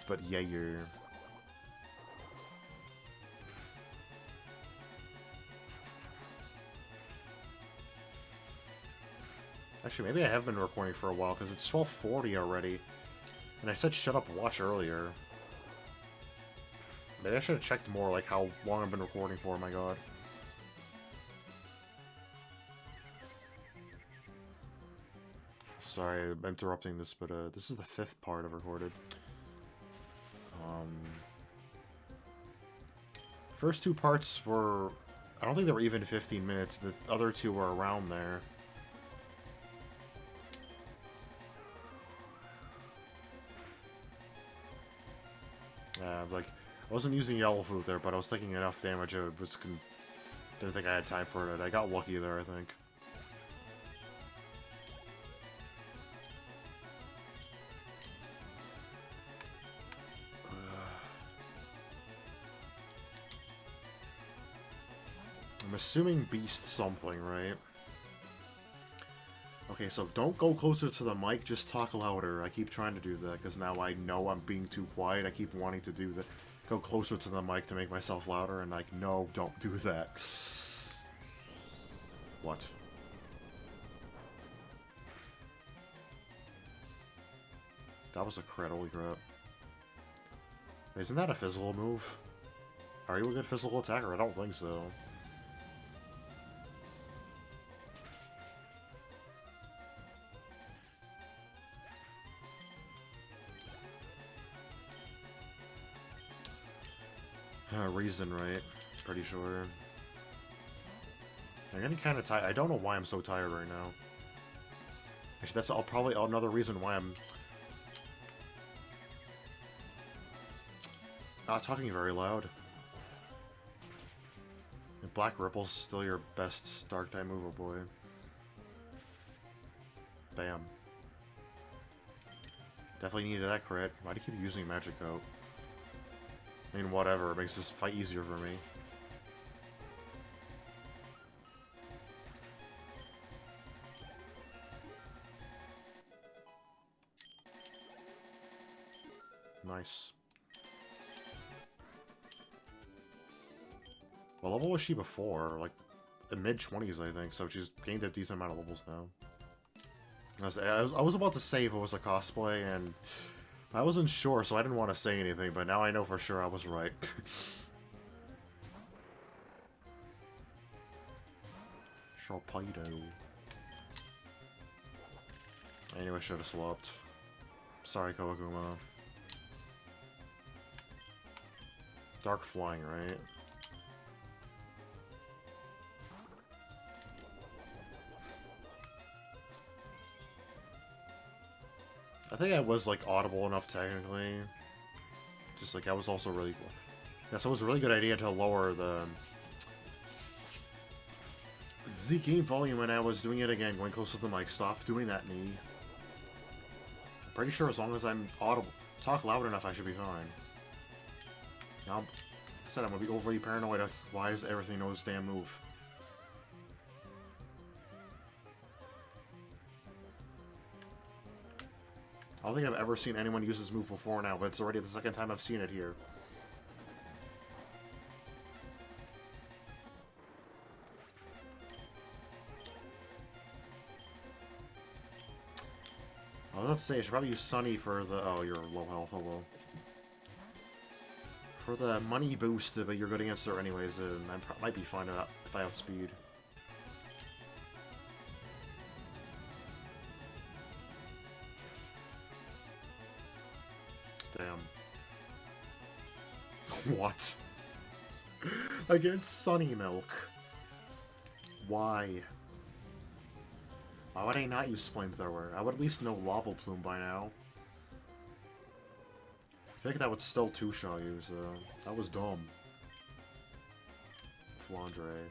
but yeah, you're... Actually, maybe I have been recording for a while, because it's 12:40 already. And I said shut up, watch earlier. Maybe I should have checked more, like, how long I've been recording for, oh my god. Sorry, I'm interrupting this, but this is the 5th part I've recorded. First 2 parts were... I don't think they were even 15 minutes. The other 2 were around there. Like, I wasn't using yellow food there, but I was taking enough damage. I didn't think I had time for it. I got lucky there, I think. I'm assuming Beast something, right? Okay, so don't go closer to the mic, just talk louder. I keep trying to do that, because now I know I'm being too quiet. I keep wanting to do that. Go closer to the mic to make myself louder, and like, no, don't do that. What? That was a crit, holy crap. Isn't that a physical move? Are you a good physical attacker? I don't think so. Reason, right? Pretty sure. I'm getting kind of tired. I don't know why I'm so tired right now. Actually, that's probably another reason why I'm not talking very loud. And Black Ripple's still your best Dark type move, oh boy. Bam. Definitely needed that crit. Why do you keep using Magic Coat? I mean, whatever. It makes this fight easier for me. Nice. What level was she before? Like, in mid-20s, I think. So she's gained a decent amount of levels now. I was about to say if it was a cosplay, and I wasn't sure, so I didn't want to say anything, but now I know for sure I was right. Sharpedo. I knew I should have swapped. Sorry, Koakuma. Dark flying, right? I think I was, like, audible enough, technically. Just, like, I was also really... Yeah, so it was a really good idea to lower the game volume when I was doing it again, going close to the mic. Stop doing that, me. I'm pretty sure as long as I'm audible, talk loud enough, I should be fine. Now, I said I'm gonna be overly paranoid of why does everything know this damn move. I don't think I've ever seen anyone use this move before now, but it's already the second time I've seen it here. I was about to say, I should probably use Sunny for the... Oh, you're low health, oh well. For the money boost, but you're good against her anyways, and I might be fine if I outspeed. Damn. What? Against Sunny Milk. Why? Why would I not use Flamethrower? I would at least know Lava Plume by now. I think that would still two-shot you, so that was dumb. Flandre.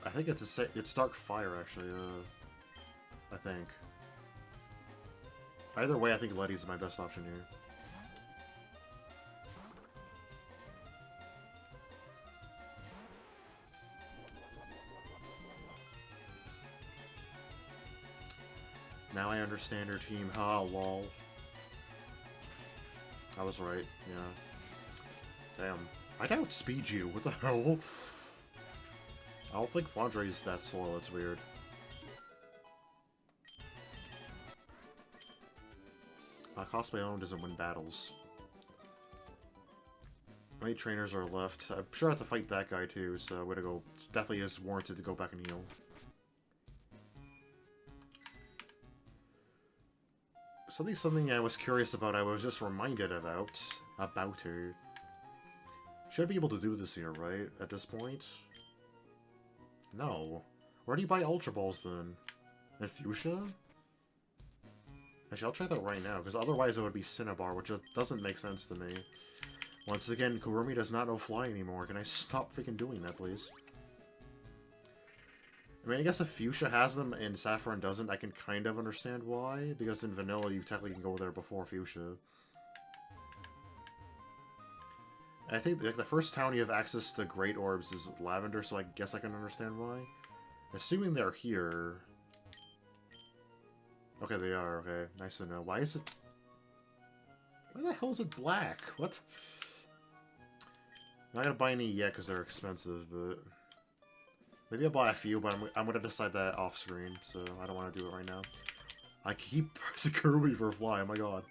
I think it's Dark Fire, actually, I think. Either way, I think Letty's my best option here. Now I understand her team. Ha, lol. I was right, yeah. Damn. I'd outspeed you. What the hell? I don't think Flandre's that slow. It's weird. Cosplay alone doesn't win battles. How many trainers are left? I'm sure I have to fight that guy too, so I'm gonna go. Definitely is warranted to go back and heal. Something I was curious about, I was just reminded about her. Should be able to do this here, right? At this point? No. Where do you buy Ultra Balls then? In Fuchsia? Actually, I'll try that right now, because otherwise it would be Cinnabar, which doesn't make sense to me. Once again, Kurumi does not know Fly anymore. Can I stop freaking doing that, please? I mean, I guess if Fuchsia has them and Saffron doesn't, I can kind of understand why. Because in Vanilla, you technically can go there before Fuchsia. I think like, the first town you have access to Great Orbs is Lavender, so I guess I can understand why. Assuming they're here... Okay, they are. Okay, nice to know. Why is it... Why the hell is it black? What? I'm not gonna buy any yet because they're expensive, but... Maybe I'll buy a few, but I'm gonna decide that off screen, so I don't want to do it right now. I keep pressing Kirby for Fly, oh my god.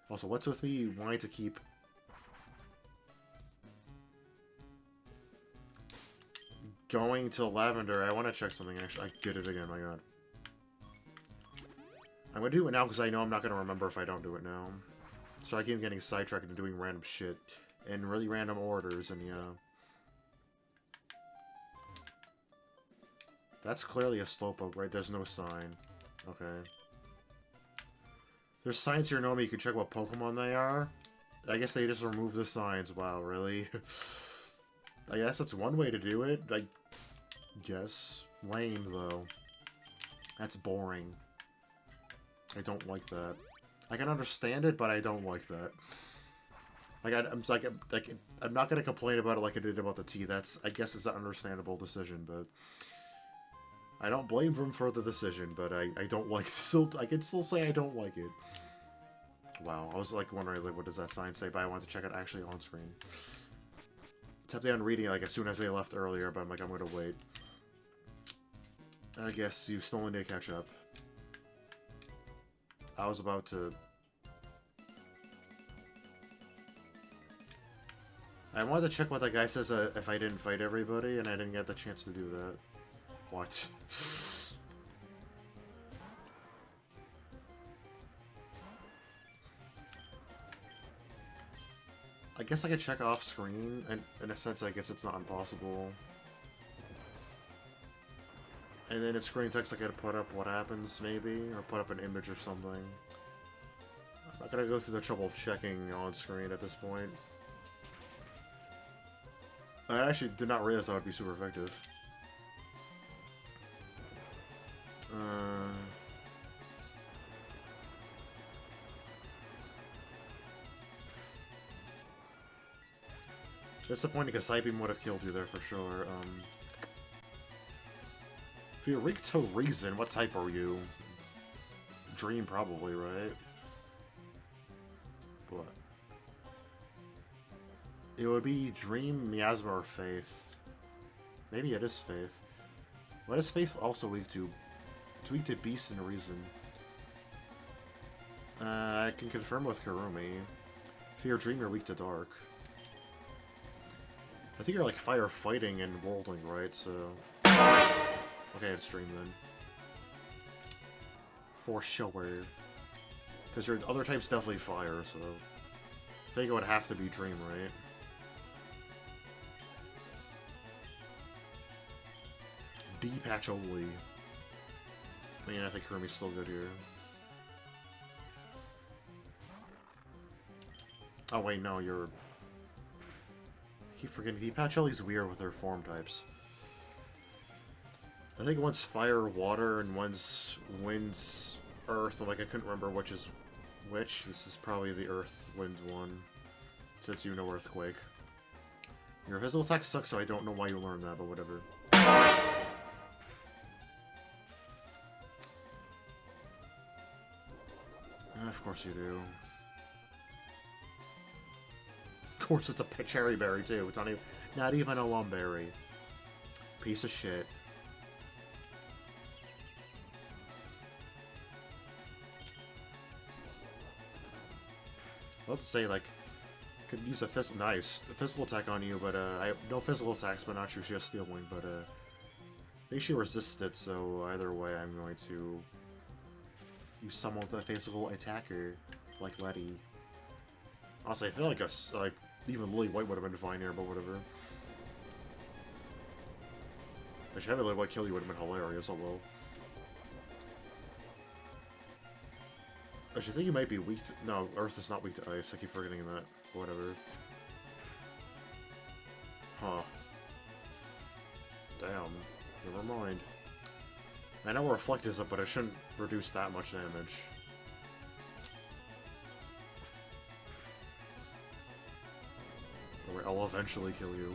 Also, what's with me wanting to keep... going to Lavender? I want to check something, actually. I did it again, my god. I'm gonna do it now because I know I'm not gonna remember if I don't do it now. So I keep getting sidetracked and doing random shit. In really random orders, and yeah. That's clearly a Slowpoke, right? There's no sign. Okay. There's signs here, Nomi. You can check what Pokemon they are. I guess they just remove the signs. Wow, really? I guess that's one way to do it. I guess. Lame, though. That's boring. I don't like that. I can understand it, but I don't like that. Like, I'm not gonna complain about it like I did about the T. I guess it's an understandable decision, but... I don't blame them for the decision, but I don't like... I can still say I don't like it. Wow, I was like wondering, like, what does that sign say? But I wanted to check it actually on screen. Tapped on reading it, like, as soon as they left earlier, but I'm like, I'm gonna wait. I guess you still need to catch up. I was about to... I wanted to check what that guy says if I didn't fight everybody, and I didn't get the chance to do that. What? I guess I could check off screen, and in a sense I guess it's not impossible. And then in screen text I gotta put up what happens, maybe? Or put up an image or something. I'm not gonna go through the trouble of checking on screen at this point. I actually did not realize that would be super effective. Disappointing because Psybeam would have killed you there for sure. If you're weak to reason, what type are you? Dream, probably, right? What? It would be Dream, Miasma, or Faith. Maybe it is Faith. What is Faith also weak to? It's weak to Beast and Reason. I can confirm with Kurumi. If you're Dream, you're weak to Dark. I think you're like fire fighting and rolling, right? So... Okay, it's Dream then. For sure. Because your other type's definitely fire, so... I think it would have to be Dream, right? D-patch only. I mean, I think Kurumi's still good here. Oh wait, no, you're... I keep forgetting, D-patch only's weird with her form types. I think one's fire, water, and one's wind's earth. Like, I couldn't remember which is which. This is probably the earth, wind one. Since you know earthquake. Your physical attack sucks, so I don't know why you learned that, but whatever. Of course you do. Of course it's a cherry berry, too. It's not even a lumberry. Piece of shit. Let's say, like, could use a physical attack on you, but I have no physical attacks, but not sure she has Steel Wing, but I think she resists it, so either way I'm going to use someone with a physical attacker, like Letty. Honestly, I feel like even Lily White would have been fine here, but whatever. Actually, having Lily White kill you would have been hilarious, oh well. Actually, I think you might be weak to... No, Earth is not weak to ice. I keep forgetting that. Whatever. Huh. Damn. Never mind. I know Reflect is up, but it shouldn't reduce that much damage. Or I'll eventually kill you.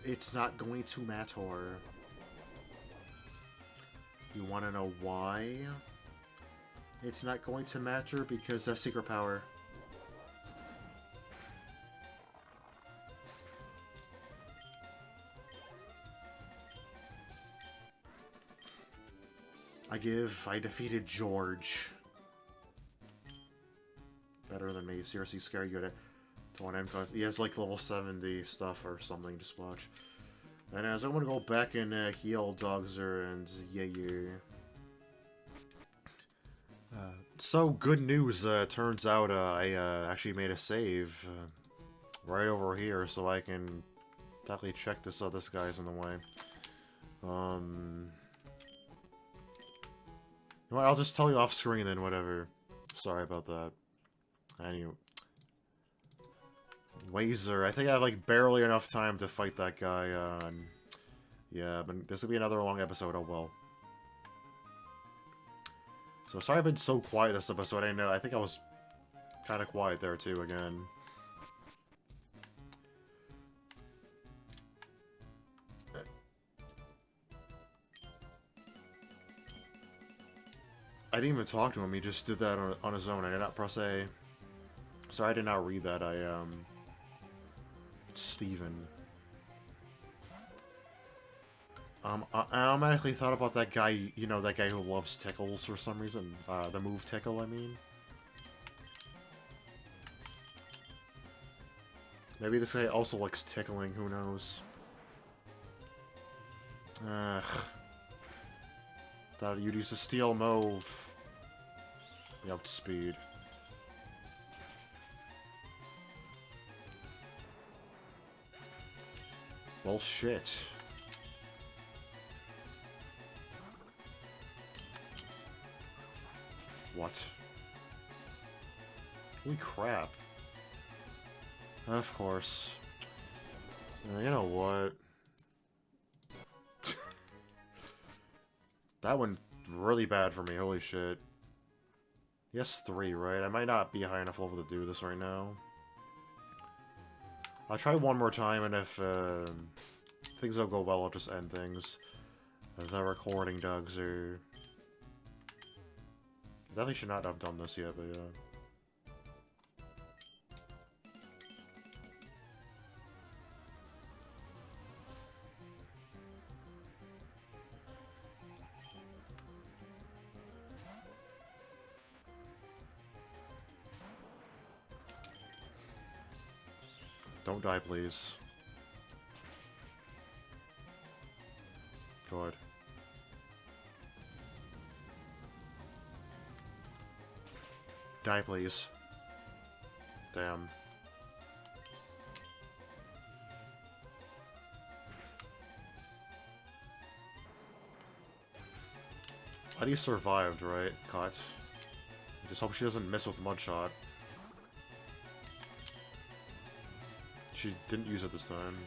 It's not going to matter. You want to know why? It's not going to matter because that's secret power. I defeated George. Better than me. Seriously, scary good at he has like level 70 stuff or something, just watch. And as I'm gonna go back and heal Dogzer and yeah. So good news, turns out I actually made a save right over here, so I can definitely check this out. This guy's in the way. You know what, I'll just tell you off screen then, whatever. Sorry about that. Anyway. Wazer. I think I have like barely enough time to fight that guy. Yeah, but this will be another long episode. Oh well. So sorry I've been so quiet this episode. I know. I think I was kind of quiet there too. Again. I didn't even talk to him. He just did that on his own. I did not press A. Sorry, I did not read that. Steven. I automatically thought about that guy, you know, that guy who loves tickles for some reason. The move tickle, I mean. Maybe this guy also likes tickling, who knows. Thought you'd use a steel move. You have speed. Well, shit. What? Holy crap. Of course. You know what? That went really bad for me, holy shit. Yes, 3, right? I might not be high enough level to do this right now. I'll try one more time, and if things don't go well, I'll just end things. The recording dogs are... Definitely should not have done this yet, but yeah. Don't die, please. God. Die, please. Damn. At least survived, right? Cut. Just hope she doesn't miss with Mudshot. She didn't use it this time.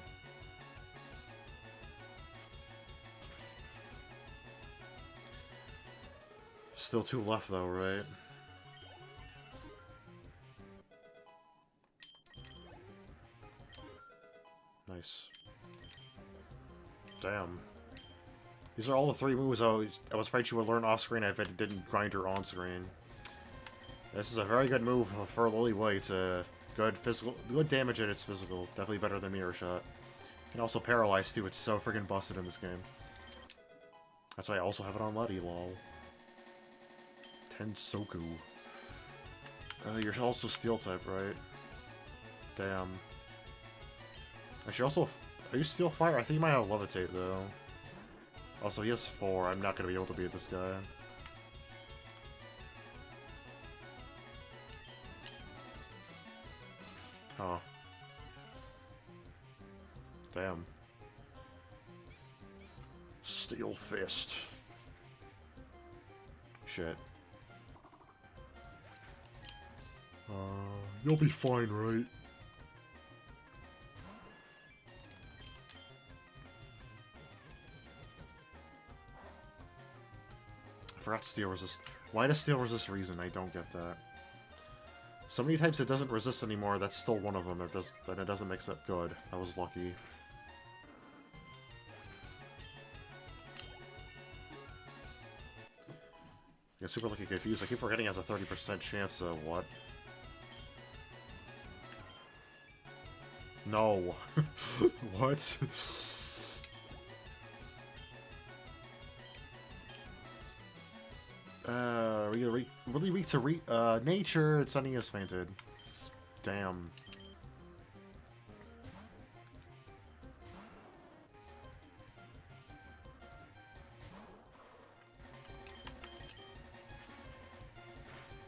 Still 2 left though, right? Nice. Damn. These are all the 3 moves I was afraid she would learn off-screen if it didn't grind her on-screen. This is a very good move for Lily White. Good damage and it's physical. Definitely better than Mirror Shot. And also Paralyzed too, it's so freaking busted in this game. That's why I also have it on Letty, lol. Tensoku. You're also Steel type, right? Damn. Actually, also, are you Steel Fire? I think you might have Levitate, though. Also, he has 4. I'm not going to be able to beat this guy. Oh. Damn. Steel Fist. Shit. You'll be fine, right? I forgot Steel Resist. Why does Steel resist Reason? I don't get that. So many types it doesn't resist anymore, that's still one of them, but it doesn't make it good. I was lucky. I get super lucky confused. I keep forgetting it has a 30% chance of what? No. What? Really weak to nature. Sunny has fainted. Damn.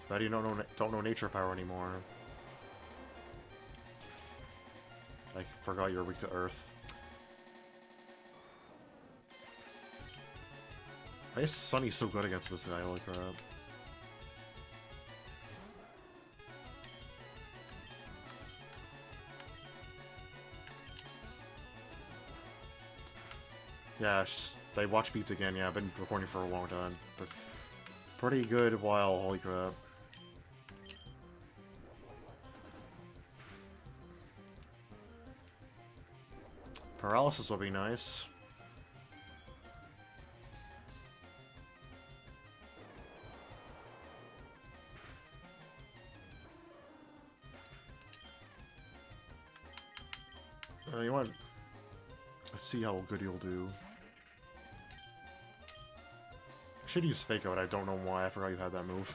But you don't know nature power anymore. I forgot you're weak to earth. I guess Sunny's so good against this guy, holy crap. Yeah, I watch beeped again, yeah, I've been recording for a long time. But pretty good while, holy crap. Paralysis would be nice. You want? Let's see how good you'll do. I should use Fake Out, I don't know why, I forgot you had that move.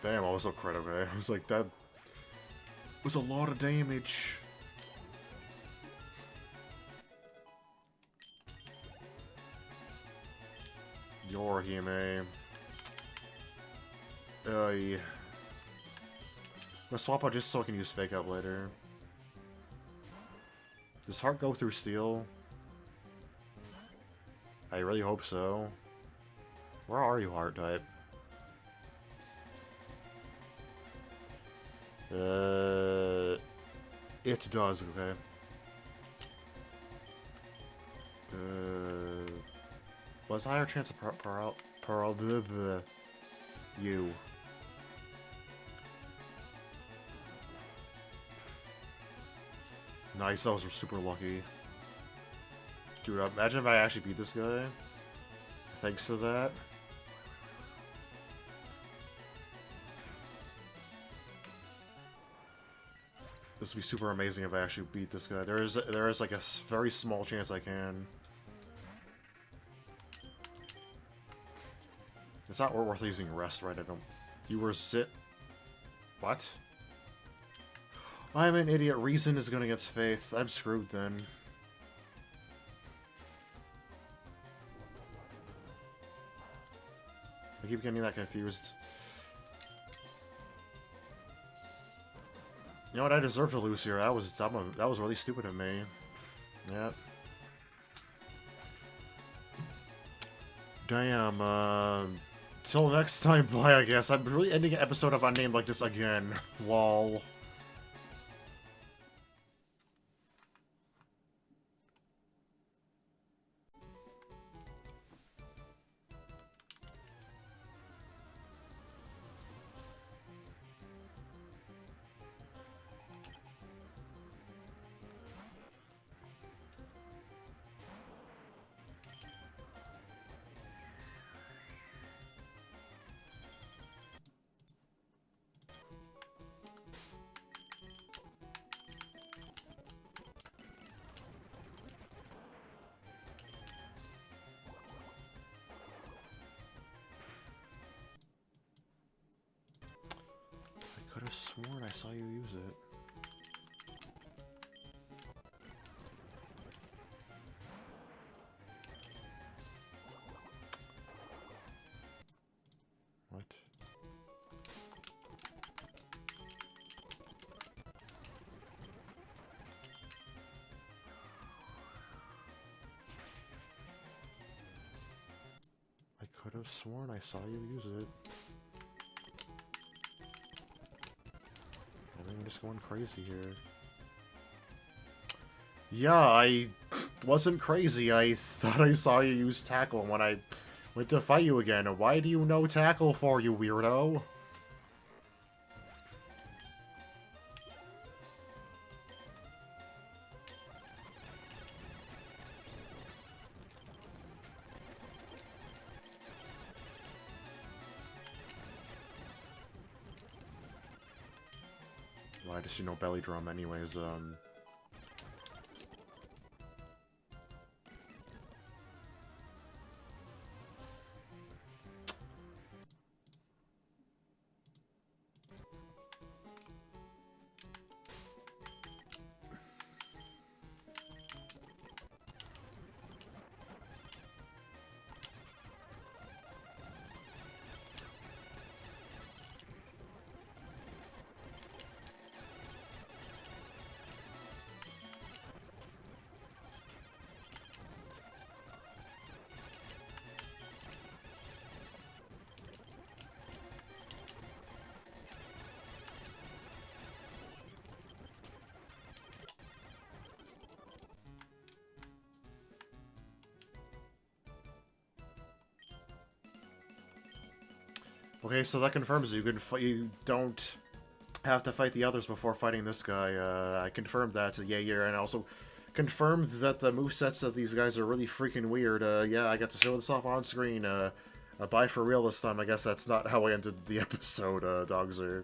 Damn, I was so crit, okay? I was like, that was a lot of damage. Yorihime. I'm gonna swap out just so I can use Fake Out later. Does Heart go through Steel? I really hope so. Where are you, Heart type? It does, okay. What's the higher chance of Pearl? You. Nice, that was super lucky. Dude, imagine if I actually beat this guy. Thanks to that. This would be super amazing if I actually beat this guy. There is like a very small chance I can. It's not worth using rest, right? I don't. You were zit. What? I'm an idiot. Reason is going against faith. I'm screwed then. I keep getting that confused. You know what? I deserve to lose here. That was really stupid of me. Yep. Damn. Till next time, bye. I guess I'm really ending an episode of Unnamed like this again. Lol. I could have sworn I saw you use it. What? I could have sworn I saw you use it. I'm just going crazy here. Yeah, I wasn't crazy. I thought I saw you use Tackle when I went to fight you again. Why do you know Tackle for, you weirdo? Why does she know Belly Drum anyways? Okay, so that confirms you don't have to fight the others before fighting this guy. I confirmed that, yeah, and also confirmed that the movesets of these guys are really freaking weird. Yeah, I got to show this off on screen. Bye for real this time. I guess that's not how I ended the episode, Dogzer.